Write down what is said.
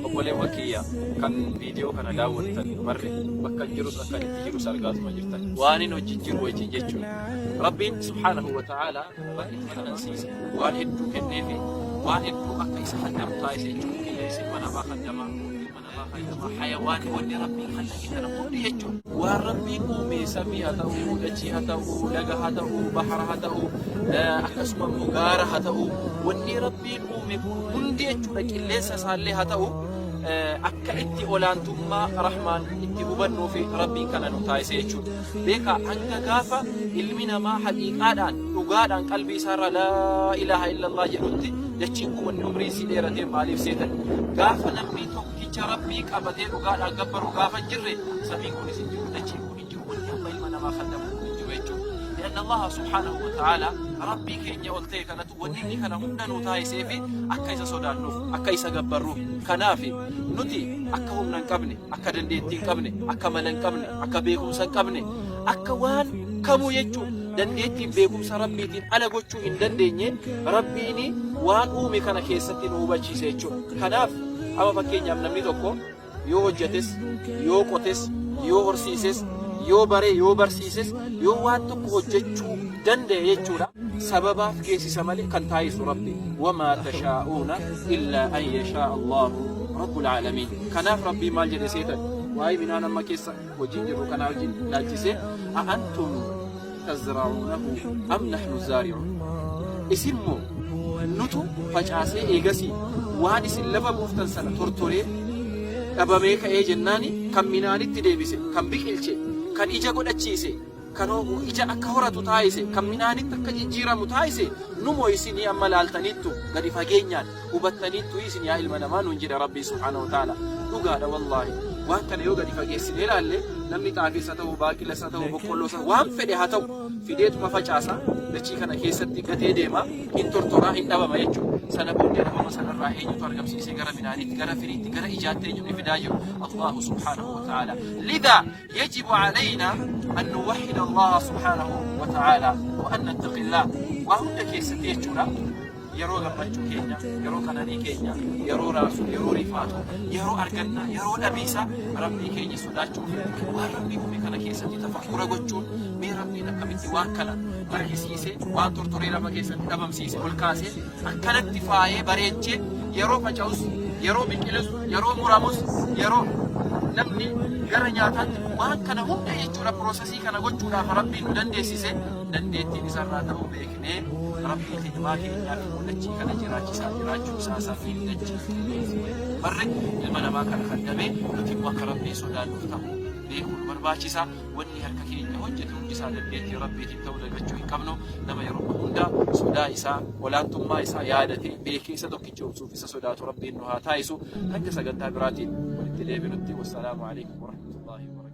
obboleewwan kiyya kan viidiyoo kana daawwattan marre bakka jirus akka itti jirus argaatuma jirtan waan hin hojii jiru wajjin jechuun rabbiin subhaanahu wa ta'ala bakki kanansiise waan hedduu kenneefi waan hedduu akka isa haddamu taasise jechuun qilleensi mana baafaddamaa حيوان ودي ربي خلق كنا كل يجون وربي قومي سمي هتاو دجي هتاو لقى هتاو بحر هتاو أكسم مغار هتاو ودي ربي قومي كل يجون لكن ليس صالح هتاو akka itti olaantummaa rahmaan itti hubannu fi rabbiin kana nu taasise jechuudha. Beeka hanga gaafa ilmi namaa haqiiqaadhaan dhugaadhaan qalbii isaarra laa ilaaha illallah jedhutti dachiin kun wanni umrii isii dheeratee maaliif seetan gaafa namni tokkicha rabbii qabatee dhugaadhaan gabbaru gaafa jirre samiin kunis hin jiru dachiin kun hin jiru wanni amma ilma namaa kadhamu hin jiru jechuudha. لأن الله سبحانه وتعالى ربي كين يولتي كانت وديني كان هندن وتايسي في أكايسا سودانوف أكايسا قبروف كنافي نتي أكا هم ننقبني أكا دنديتين قبني أكا ملن قبني أكا بيكم سن قبني أكا وان كمو يجو دنديتين بيكم سربيتين على قوشو إن دنديني ربيني وان أومي كان كيستين وباچي سيجو كناف أما فكين يمنمي دوكو يو هجتس يو قوتس يو هرسيسس yoo bare yoo barsiises yoo waan tokko hojjechuu danda'e jechuudha sababaaf geessisa malee kan taayisu rabbi wamaa tashaa'uuna illaa an yashaa allahu rabbul aalamiin kanaaf rabbii maal jedhe seetan waa'ee midhaan amma keessa hojii jiru kanaa wajjin laalchisee a'antum tazra'uunahu am nahnu zaari'uun isinmoo nutu facaasee eegasii waan isin lafa buuftan sana tortoree dhabamee ka'ee jennaani kan midhaanitti deebise kan biqilche kan ija godhachiise kan ija akka horatu taayise kan midhaanitti akka jijjiiramu taayise numoo isinii amma laaltanittu gadi fageenyaan hubattaniittu isin yaa ilma namaa nuun jedha rabbii subhaanahu wa ta'ala dhugaadha wallaahi waan kana yoo gadi fageessine ilaalle namni xaafiis haa ta'u baaqilas haa ta'u boqqolloos waan fedhe haa ta'u fideetuma facaasa dachii kana keessatti gatee deema hin tortoraa hin dhabama jechuudha sana booddee dhabama sanarraa eenyutu argamsiisee gara midhaaniitti gara firiitti gara ijaatti eenyutu fidaa jiru allahu subhaanahu wa ta'ala lidha yajibu alayna an nuwahhida allah subhaanahu wa ta'ala wa an nattaqi allah waa hunda keessatti jechuudha yeroo gammachuu keenya yeroo qananii keenya yeroo raasu yeroo rifaatu yeroo arganna yeroo dhabiisa rabbii keenya sodaachuun waan rabbii uume kana keessatti tafakkura gochuun mee rabbiin akkamitti waan kana barsiise waan tortoree lafa keessatti dhabamsiise ol kaasee akkanatti faayee bareechee yeroo faca'us yeroo biqilus yeroo muramus yeroo namni gara nyaataatti waan kana hunda jechuudha piroosesii kana gochuudhaaf rabbiin nu dandeessise dandeettiin isarraa ta'uu beeknee rabbii keenya keenyaaf dachii kana jiraachisaa jiraachuu isaa fi dachii barre ilma namaa kana kaddamee nuti akka rabbii sodaannuuf ta'u beekuun barbaachisaa wanni harka keenya hojjetu hundisaa dandeettii rabbiitiin ta'uu dagachuu hin qabnu nama yeroo hunda sodaa isaa olaantummaa isaa yaadatee beekee isa tokkicha obsuuf isa sodaatu rabbiin nu haa taayisu hanga sagantaa biraatiin walitti deebinutti wassalaamu alaikum warahmatullahi wabarakatuh